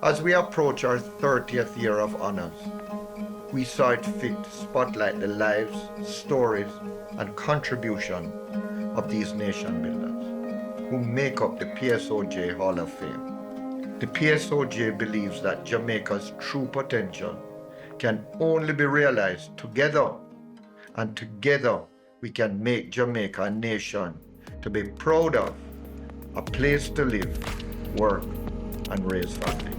As we approach our 30th year of honors, we saw it fit to spotlight the lives, stories, and contribution of these nation builders who make up the PSOJ Hall of Fame. The PSOJ believes that Jamaica's true potential can only be realized together, and together we can make Jamaica a nation to be proud of, a place to live, work, and raise family.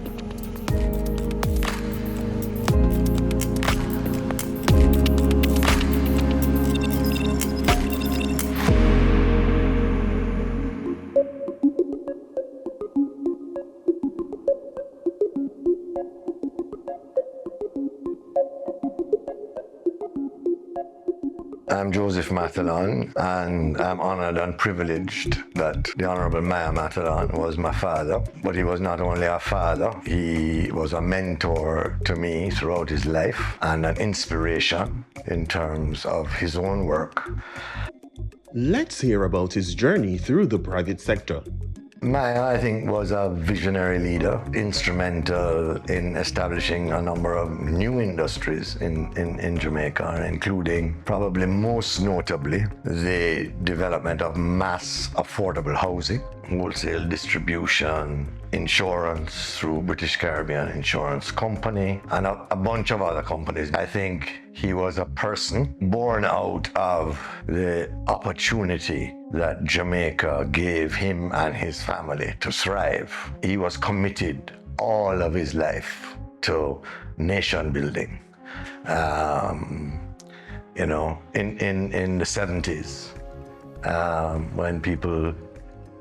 I'm Joseph Matalon, and I'm honored and privileged that the Honorable Mayor Matalon was my father. But he was not only a father, he was a mentor to me throughout his life and an inspiration in terms of his own work. Let's hear about his journey through the private sector. Maya, I think, was a visionary leader, instrumental in establishing a number of new industries in Jamaica, including, probably most notably, the development of mass affordable housing, wholesale distribution, insurance through British Caribbean Insurance Company, and a bunch of other companies. I think he was a person born out of the opportunity that Jamaica gave him and his family to thrive. He was committed all of his life to nation building. In the 70s, when people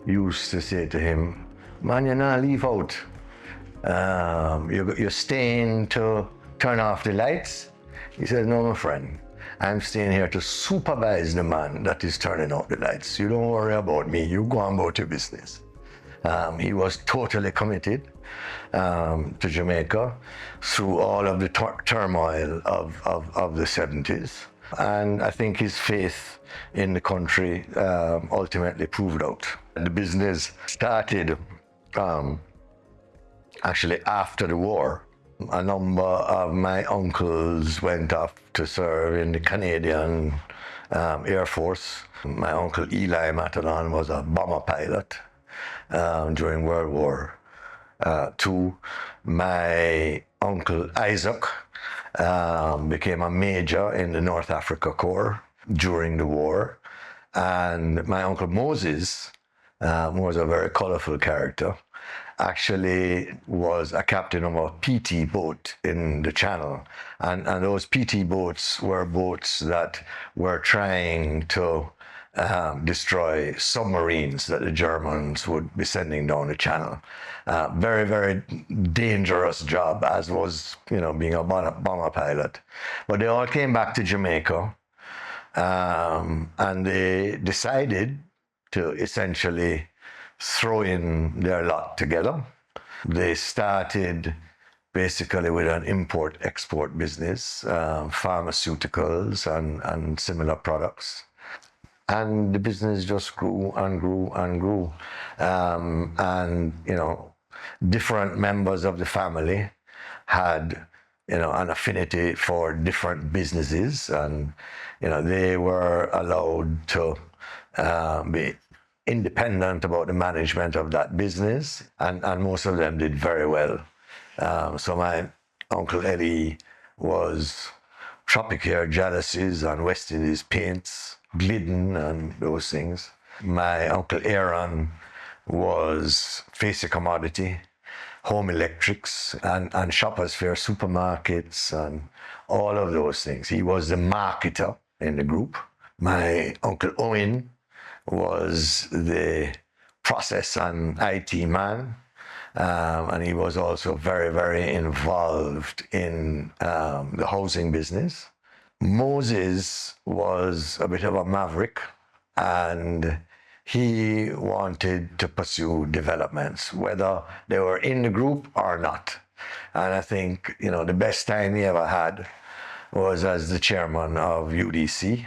used to say to him, "Man, you're not leave out. You're staying to turn off the lights." He says, "No, my friend, I'm staying here to supervise the man that is turning off the lights. You don't worry about me. You go on about your business." He was totally committed to Jamaica through all of the turmoil of the 70s. And I think his faith in the country ultimately proved out. The business started actually after the war. A number of my uncles went off to serve in the Canadian Air Force. My uncle Eli Matalon was a bomber pilot during World War II. My uncle Isaac became a major in the North Africa Corps during the war. And my uncle Moses was a very colorful character. Actually was a captain of a PT boat in the Channel. And those PT boats were boats that were trying to destroy submarines that the Germans would be sending down the Channel. Very, very dangerous job, as was, being a bomber pilot. But they all came back to Jamaica, and they decided to essentially throw in their lot together. They started basically with an import-export business, pharmaceuticals and similar products. And the business just grew and grew and grew. Different members of the family had, an affinity for different businesses, and, they were allowed to be independent about the management of that business, and most of them did very well. So my Uncle Eddie was Tropicare Jalousies and West Indies Paints, Glidden and those things. My Uncle Aaron was Facey Commodity, Home Electrics, and Shoppers Fair Supermarkets, and all of those things. He was the marketer in the group. My Uncle Owen was the process and IT man, and he was also very, very involved in the housing business. Moses was a bit of a maverick, and he wanted to pursue developments, whether they were in the group or not. And I think, the best time he ever had was as the chairman of UDC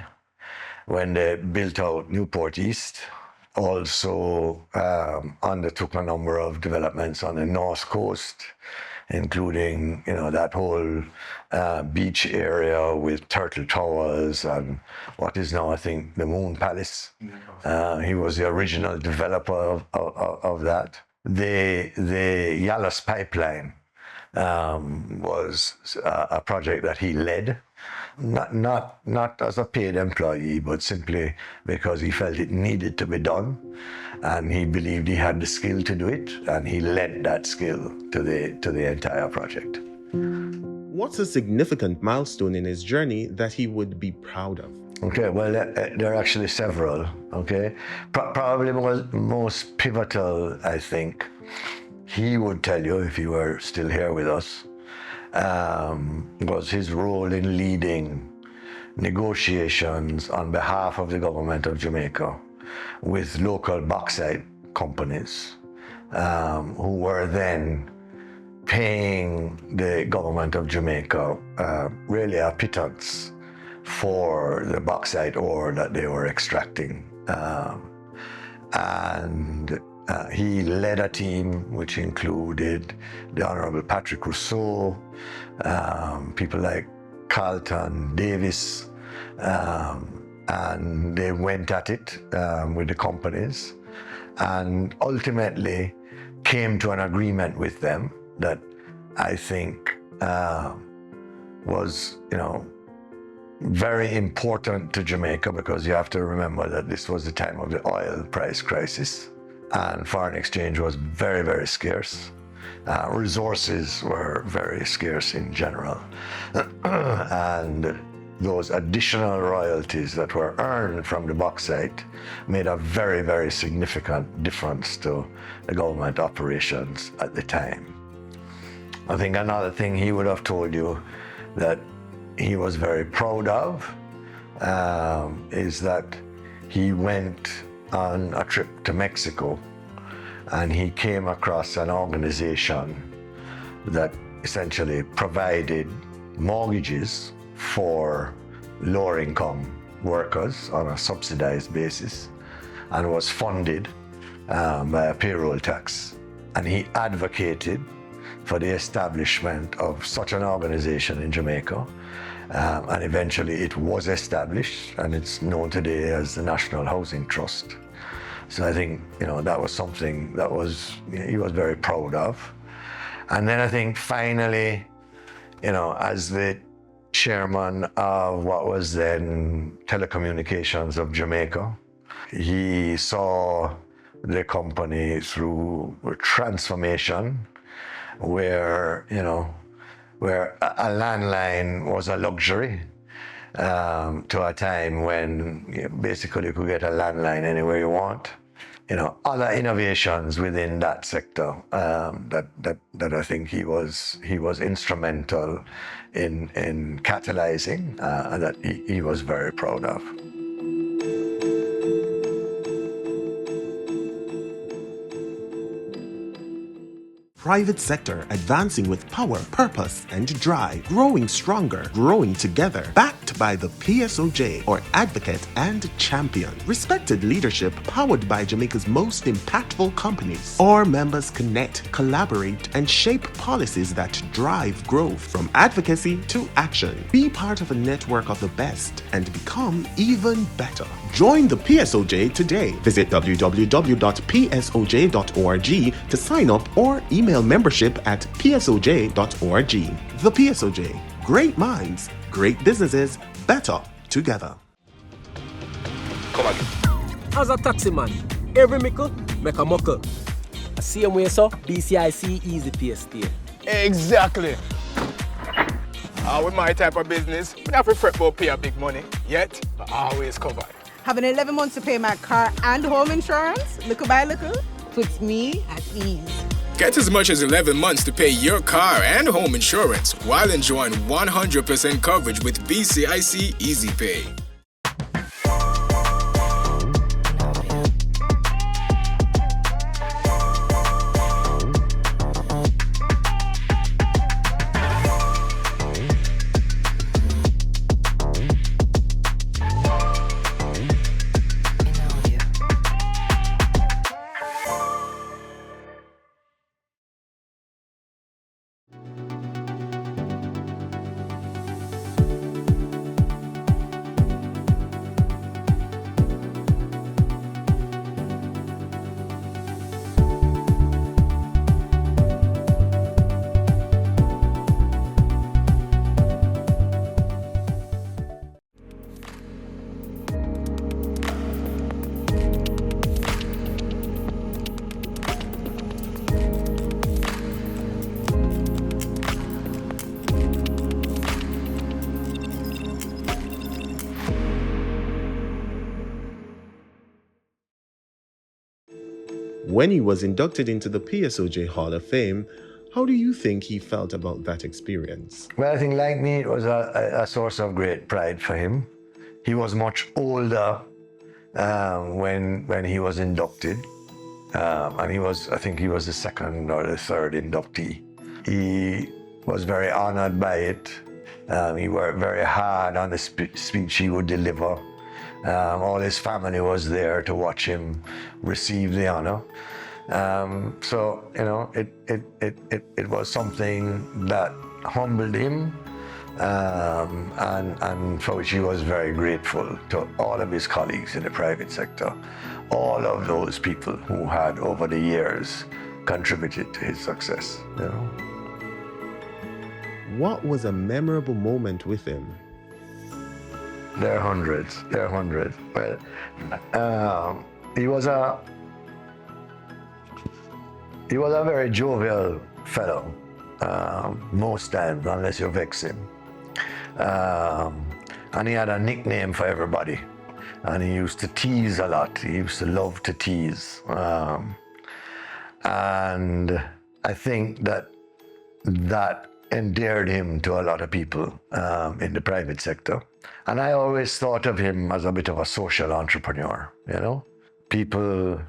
when they built out Newport East also undertook a number of developments on the North Coast, including, that whole beach area with Turtle Towers and what is now, I think, the Moon Palace. He was the original developer of that. The Yallus Pipeline was a project that he led, not as a paid employee, but simply because he felt it needed to be done, and he believed he had the skill to do it, and he lent that skill to the entire project. What's a significant milestone in his journey that he would be proud of? Okay, well, there are actually several. Okay, probably most pivotal, I think, he would tell you if he were still here with us, was his role in leading negotiations on behalf of the government of Jamaica with local bauxite companies, who were then paying the government of Jamaica really a pittance for the bauxite ore that they were extracting. He led a team which included the Honorable Patrick Rousseau, people like Carlton Davis, and they went at it with the companies and ultimately came to an agreement with them that I think was, very important to Jamaica, because you have to remember that this was the time of the oil price crisis and foreign exchange was very, very scarce. Resources were very scarce in general. And those additional royalties that were earned from the bauxite made a very, very significant difference to the government operations at the time. I think another thing he would have told you that he was very proud of is that he went on a trip to Mexico and he came across an organization that essentially provided mortgages for lower income workers on a subsidized basis and was funded by a payroll tax. And he advocated for the establishment of such an organization in Jamaica. And eventually it was established, and it's known today as the National Housing Trust. So I think, that was something that he was very proud of. And then I think finally, as the chairman of what was then Telecommunications of Jamaica, he saw the company through a transformation where a landline was a luxury to a time when basically you could get a landline anywhere you want. Other innovations within that sector that I think he was instrumental in catalyzing and that he was very proud of. Private sector advancing with power, purpose, and drive, growing stronger, growing together, backed by the PSOJ, or Advocate and Champion. Respected leadership powered by Jamaica's most impactful companies. Our members connect, collaborate, and shape policies that drive growth from advocacy to action. Be part of a network of the best and become even better. Join the PSOJ today. Visit www.psoj.org to sign up or email membership at psoj.org. The PSOJ. Great minds, great businesses, better together. Come again. As a taxi man, every mickle make a muckle. I see him way so, BCIC easy pay stay. Exactly. With my type of business, we have to fret about pay a big money, yet but always covered. Having 11 months to pay my car and home insurance, little by little, puts me at ease. Get as much as 11 months to pay your car and home insurance while enjoying 100% coverage with BCIC Easy Pay. When he was inducted into the PSOJ Hall of Fame, how do you think he felt about that experience? Well, I think, like me, it was a source of great pride for him. He was much older when he was inducted, and I think he was the second or the third inductee. He was very honored by it. He worked very hard on the speech he would deliver. All his family was there to watch him receive the honor. So, you know, it was something that humbled him, and for which he was very grateful to all of his colleagues in the private sector, all of those people who had over the years contributed to his success, you know. What was a memorable moment with him? There are hundreds. Well, he was a very jovial fellow, most times, unless you vex him. And he had a nickname for everybody. And he used to tease a lot. He used to love to tease. And I think that endeared him to a lot of people in the private sector. And I always thought of him as a bit of a social entrepreneur, you know. People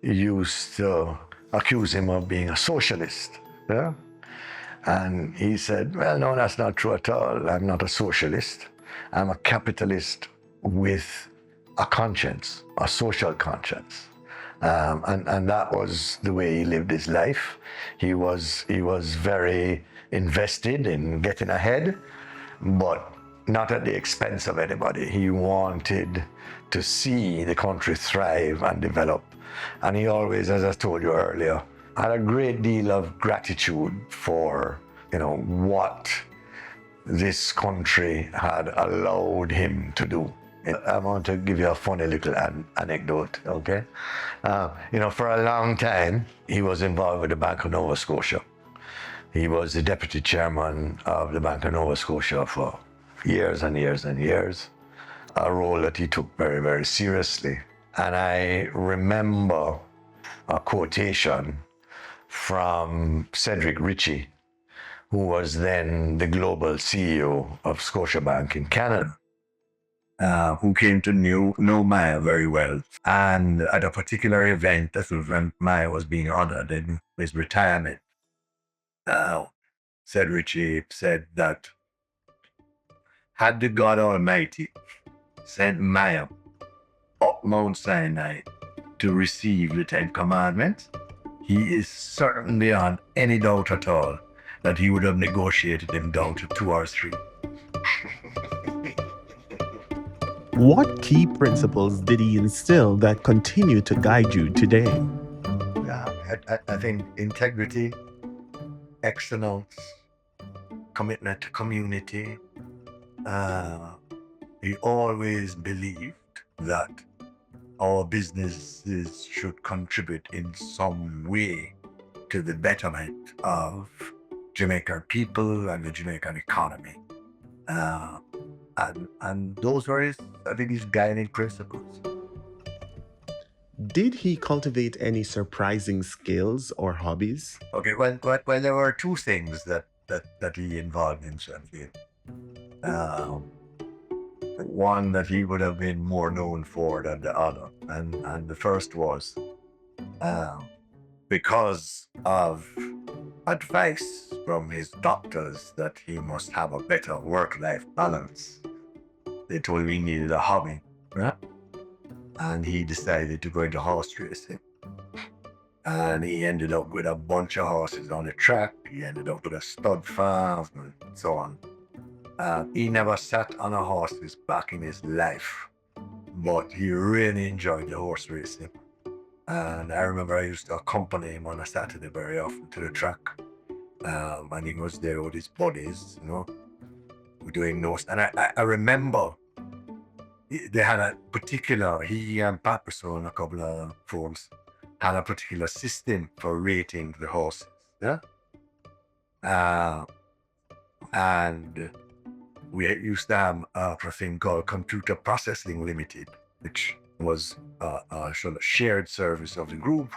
used to accuse him of being a socialist, yeah? And he said, well, no, that's not true at all. I'm not a socialist. I'm a capitalist with a conscience, a social conscience. And that was the way he lived his life. He was very invested in getting ahead, but not at the expense of anybody. He wanted to see the country thrive and develop. And he always, as I told you earlier, had a great deal of gratitude for, you know, what this country had allowed him to do. I want to give you a funny little anecdote, okay? You know, for a long time, he was involved with the Bank of Nova Scotia. He was the deputy chairman of the Bank of Nova Scotia for years and years and years, a role that he took very, very seriously. And I remember a quotation from Cedric Ritchie, who was then the global CEO of Scotiabank in Canada, who came to know Maya very well. And at a particular event, that was when Maya was being honored in his retirement, Ced Ritchie said that had the God Almighty sent Maya up Mount Sinai to receive the Ten Commandments, he is certain beyond any doubt at all that he would have negotiated them down to 2 or 3. What key principles did he instill that continue to guide you today? I think integrity, excellence, commitment to community. He always believed that our businesses should contribute in some way to the betterment of Jamaican people and the Jamaican economy. And those were his guiding principles. Did he cultivate any surprising skills or hobbies? Okay, well, there were two things that he involved himself in. One that he would have been more known for than the other. And the first was because of advice from his doctors that he must have a better work-life balance. They told him he needed a hobby, right? And he decided to go into horse racing. And he ended up with a bunch of horses on the track. He ended up with a stud farm and so on. He never sat on a horse's back in his life, but he really enjoyed the horse racing. And I remember I used to accompany him on a Saturday very often to the track. And he was there with his buddies, you know, doing those. And I remember they had a particular, he and Patterson and a couple of folks had a particular system for rating the horses, yeah? And we used to have a thing called Computer Processing Limited, which was a sort of shared service of the group.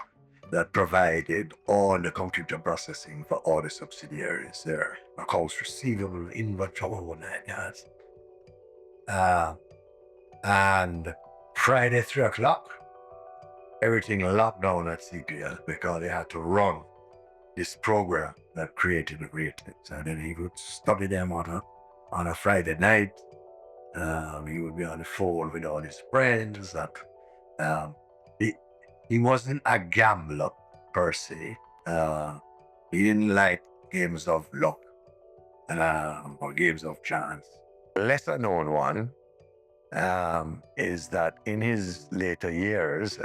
that provided all the computer processing for all the subsidiaries there. Accounts receivable, inventory, all that jazz. And Friday, 3 o'clock, everything locked down at CPL because they had to run this program that created the ratings. And then he would study them on a Friday night. He would be on the phone with all his friends. And he wasn't a gambler per se. He didn't like games of luck or games of chance. Lesser known one is that in his later years,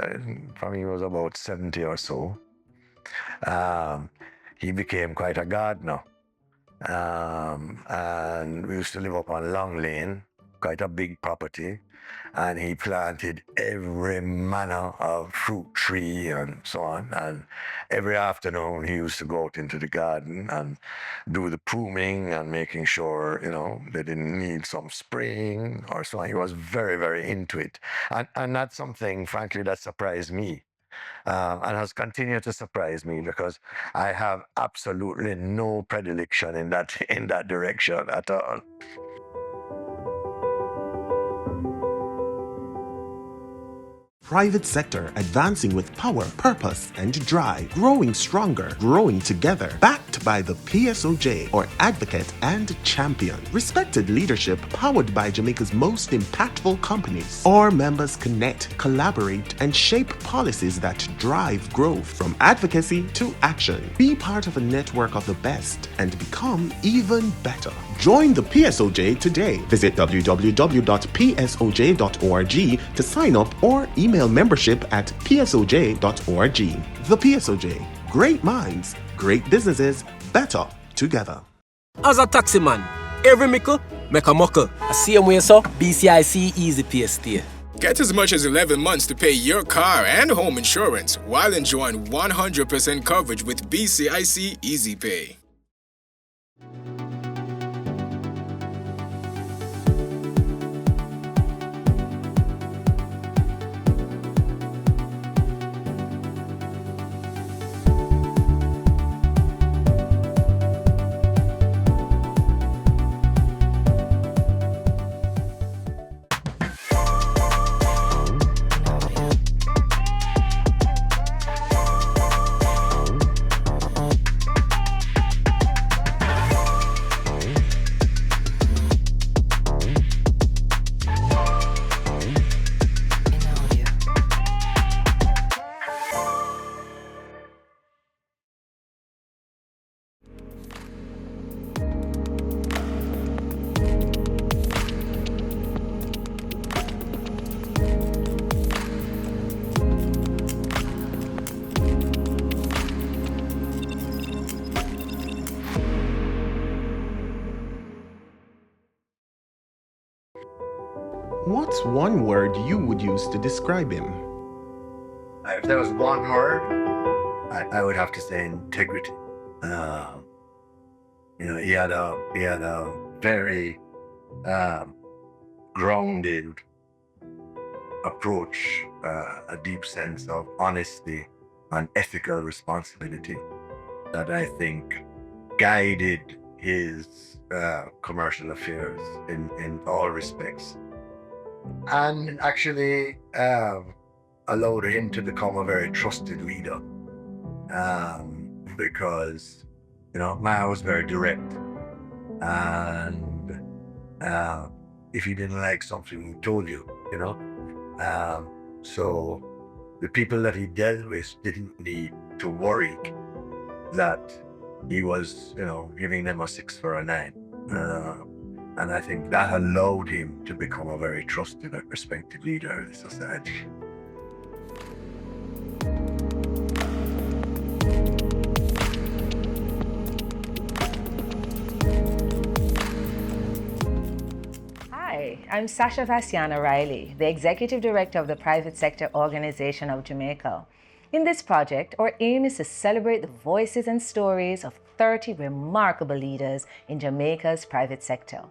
probably he was about 70 or so, he became quite a gardener. And we used to live up on Long Lane, quite a big property, and he planted every manner of fruit tree and so on. And every afternoon he used to go out into the garden and do the pruning and making sure, they didn't need some spraying or so on. He was very, very into it. And that's something, frankly, that surprised me. And has continued to surprise me because I have absolutely no predilection in that direction at all. Private sector advancing with power, purpose, and drive. Growing stronger, growing together. Backed by the PSOJ, or Advocate and Champion. Respected leadership powered by Jamaica's most impactful companies. Our members connect, collaborate, and shape policies that drive growth from advocacy to action. Be part of a network of the best and become even better. Join the PSOJ today. Visit www.psoj.org to sign up or email membership at psoj.org. The PSOJ. Great minds, great businesses, better together. As a taxi man, every mickle make a muckle. I see him way so BCIC Easy Pay stay. Get as much as 11 months to pay your car and home insurance while enjoying 100% coverage with BCIC Easy Pay. What's one word you would use to describe him? If there was one word, I would have to say integrity. He had a very grounded approach, a deep sense of honesty and ethical responsibility that I think guided his commercial affairs in all respects, and actually allowed him to become a very trusted leader, because man was very direct, and if he didn't like something, he told you, so the people that he dealt with didn't need to worry that he was, giving them a 6 for a 9. And I think that allowed him to become a very trusted and respected leader of the society. Hi, I'm Sasha Vassiana Riley, the Executive Director of the Private Sector Organization of Jamaica. In this project, our aim is to celebrate the voices and stories of 30 remarkable leaders in Jamaica's private sector.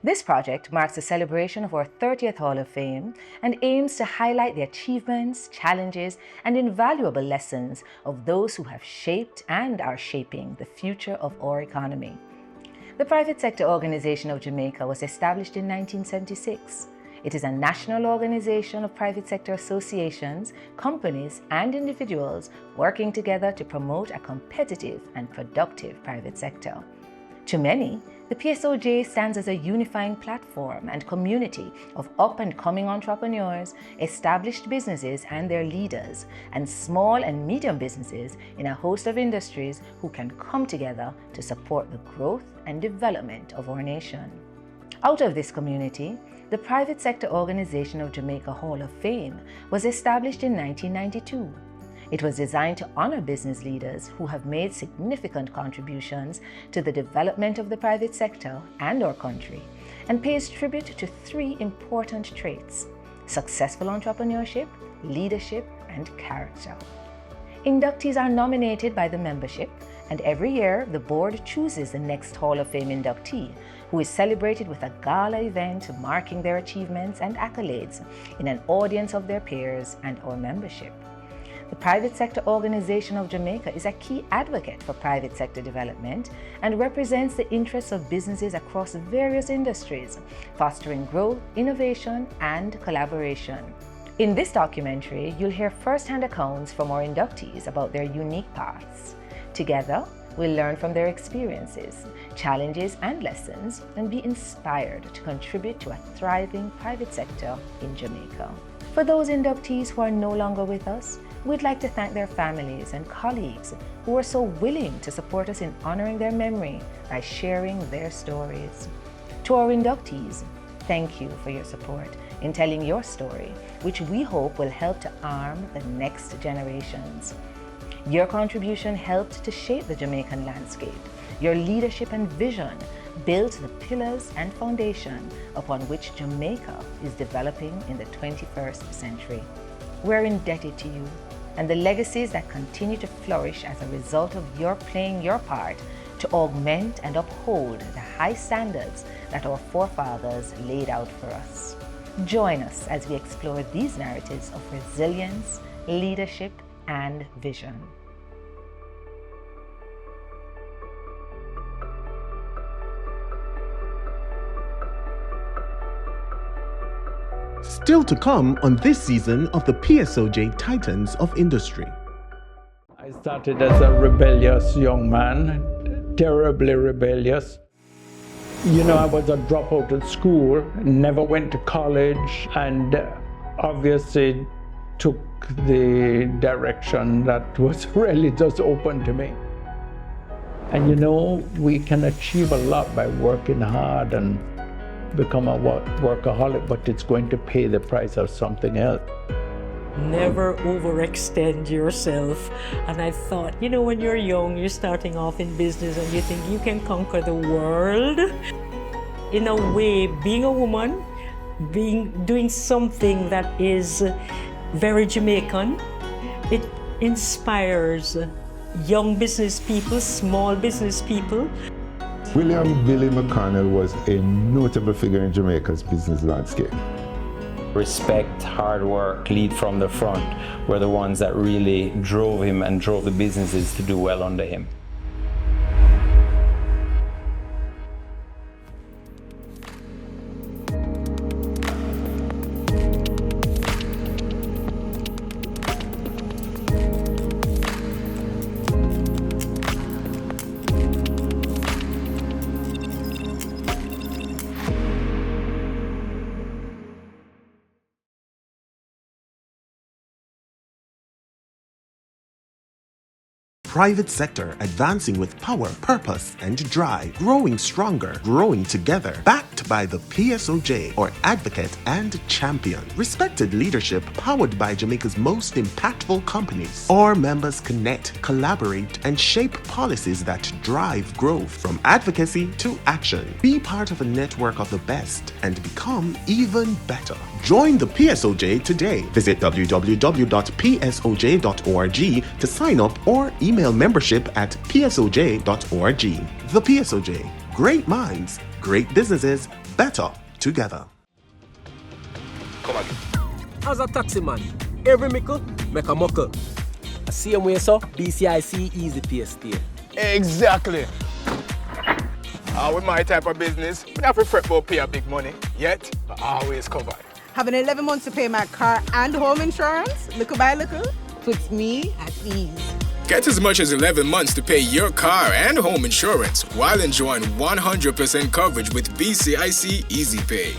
This project marks the celebration of our 30th Hall of Fame and aims to highlight the achievements, challenges, and invaluable lessons of those who have shaped and are shaping the future of our economy. The Private Sector Organization of Jamaica was established in 1976. It is a national organization of private sector associations, companies, and individuals working together to promote a competitive and productive private sector. To many, the PSOJ stands as a unifying platform and community of up-and-coming entrepreneurs, established businesses and their leaders, and small and medium businesses in a host of industries who can come together to support the growth and development of our nation. Out of this community, the Private Sector Organization of Jamaica Hall of Fame was established in 1992. It was designed to honor business leaders who have made significant contributions to the development of the private sector and our country, and pays tribute to three important traits: successful entrepreneurship, leadership, and character. Inductees are nominated by the membership, and every year the board chooses the next Hall of Fame inductee, who is celebrated with a gala event marking their achievements and accolades in an audience of their peers and our membership. The Private Sector Organization of Jamaica is a key advocate for private sector development and represents the interests of businesses across various industries, fostering growth, innovation, and collaboration. In this documentary, you'll hear first-hand accounts from our inductees about their unique paths. Together, we'll learn from their experiences, challenges, and lessons, and be inspired to contribute to a thriving private sector in Jamaica. For those inductees who are no longer with us, we'd like to thank their families and colleagues who are so willing to support us in honoring their memory by sharing their stories. To our inductees, thank you for your support in telling your story, which we hope will help to arm the next generations. Your contribution helped to shape the Jamaican landscape. Your leadership and vision built the pillars and foundation upon which Jamaica is developing in the 21st century. We're indebted to you and the legacies that continue to flourish as a result of your playing your part to augment and uphold the high standards that our forefathers laid out for us. Join us as we explore these narratives of resilience, leadership, and vision. Still to come on this season of the PSOJ Titans of Industry. I started as a rebellious young man, terribly rebellious. You know, I was a dropout at school, never went to college, and obviously took the direction that was really just open to me. And you know, we can achieve a lot by working hard and become a workaholic, but it's going to pay the price of something else. Never overextend yourself. And I thought, you know, when you're young, you're starting off in business and you think you can conquer the world. In a way, being a woman, doing something that is very Jamaican, it inspires young business people, small business people. William Billy McConnell was a notable figure in Jamaica's business landscape. Respect, hard work, lead from the front were the ones that really drove him and drove the businesses to do well under him. Private sector advancing with power, purpose, and drive, growing stronger, growing together, backed by the PSOJ, or advocate and champion. Respected leadership powered by Jamaica's most impactful companies. Our members connect, collaborate, and shape policies that drive growth from advocacy to action. Be part of a network of the best and become even better. Join the PSOJ today. Visit www.psoj.org to sign up or email membership at psoj.org. The PSOJ. Great minds, great businesses, better together. Come again. As a taxi man, every mickle make a muckle. The same way so, BCIC easy pay stay. Exactly. With my type of business, we have to fret about pay a big money, yet but always covered. Having 11 months to pay my car and home insurance, little by little, puts me at ease. Get as much as 11 months to pay your car and home insurance while enjoying 100% coverage with BCIC Easy Pay.